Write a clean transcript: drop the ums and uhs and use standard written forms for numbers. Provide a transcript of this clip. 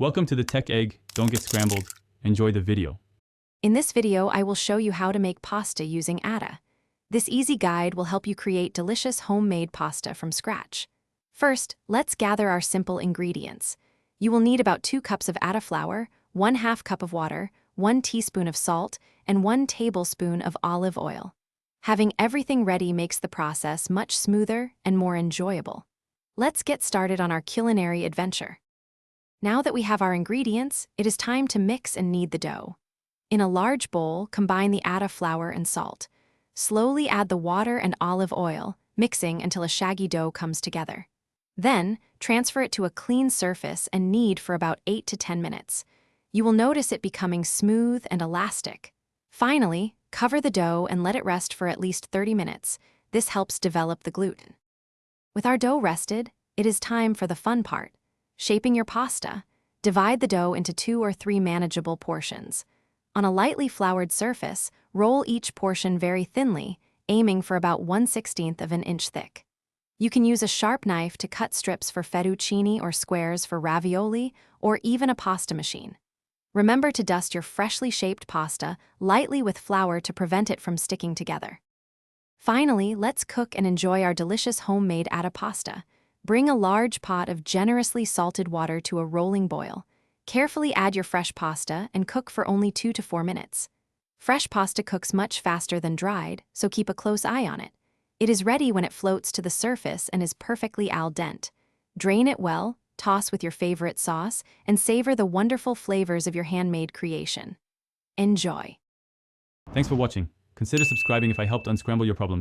Welcome to the Tech Egg. Don't get scrambled. Enjoy the video. In this video, I will show you how to make pasta using Atta. This easy guide will help you create delicious homemade pasta from scratch. First, let's gather our simple ingredients. You will need about 2 cups of Atta flour, 1/2 cup of water, 1 teaspoon of salt, and 1 tablespoon of olive oil. Having everything ready makes the process much smoother and more enjoyable. Let's get started on our culinary adventure. Now that we have our ingredients, it is time to mix and knead the dough. In a large bowl, combine the Atta flour and salt. Slowly add the water and olive oil, mixing until a shaggy dough comes together. Then, transfer it to a clean surface and knead for about 8 to 10 minutes. You will notice it becoming smooth and elastic. Finally, cover the dough and let it rest for at least 30 minutes. This helps develop the gluten. With our dough rested, it is time for the fun part. Shaping your pasta. Divide the dough into 2 or 3 manageable portions. On a lightly floured surface, roll each portion very thinly, aiming for about 1/16 of an inch thick. You can use a sharp knife to cut strips for fettuccine or squares for ravioli, or even a pasta machine. Remember to dust your freshly shaped pasta lightly with flour to prevent it from sticking together. Finally, let's cook and enjoy our delicious homemade Atta pasta. Bring a large pot of generously salted water to a rolling boil. Carefully add your fresh pasta and cook for only 2 to 4 minutes. Fresh pasta cooks much faster than dried, so keep a close eye on it. It is ready when it floats to the surface and is perfectly al dente. Drain it well, toss with your favorite sauce, and savor the wonderful flavors of your handmade creation. Enjoy! Thanks for watching. Consider subscribing if I helped unscramble your problems.